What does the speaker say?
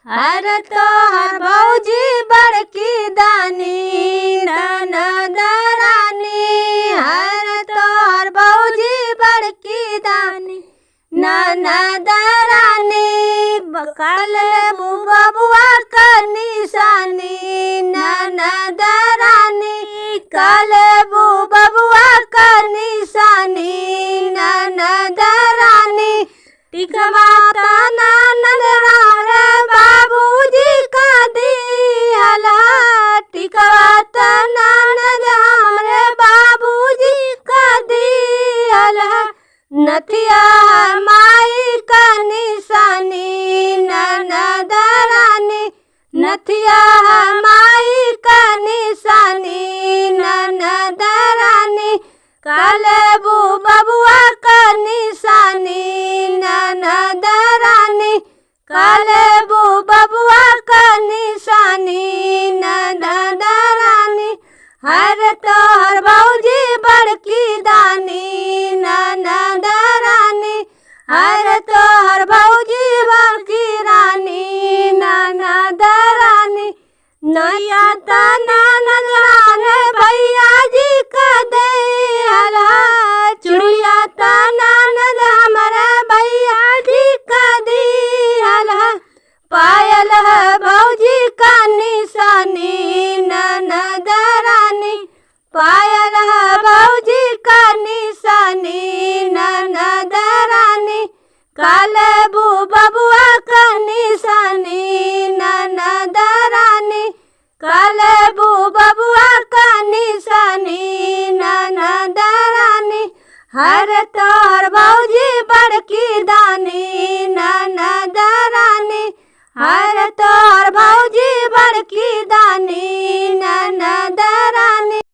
हर तोहर भौजी बड़की दानी ननद रानी। हर तोहर भौजी बड़की दानी ननद रानी। कल बबुआ क निशानी ननद रानी। कल बबुआ क निशानी ननद रानी। टिकवा ननद रे बाबूजी का दिहला। टिकवा ननद रे बाबूजी का दिहला। नथिया माई का निशानी ननद रानी। नथिया माई का निशानी ननद रानी। काले बबुआ का निशानी ननद रानी। काले बबुआ का निशानी ननद रानी। हर तोहर भौजी बड़की दानी ननद रानी। हर तोहर भौजी बड़की रानी ननद रानी। नैया त ननद रे भैया जी का देहला। चुड़िया त ननद हमारे भैया जी का दिहला। पायल है भौजी का निशानी ननद रानी। पायल है भौजी का निशानी ननद रानी। काले बबुआ का निशानी ननद रानी। काले बबुआ का निशानी ननद रानी। हर तोहर भौजी बड़की दानी ननद रानी। हर तोहर भौजी बड़की दानी।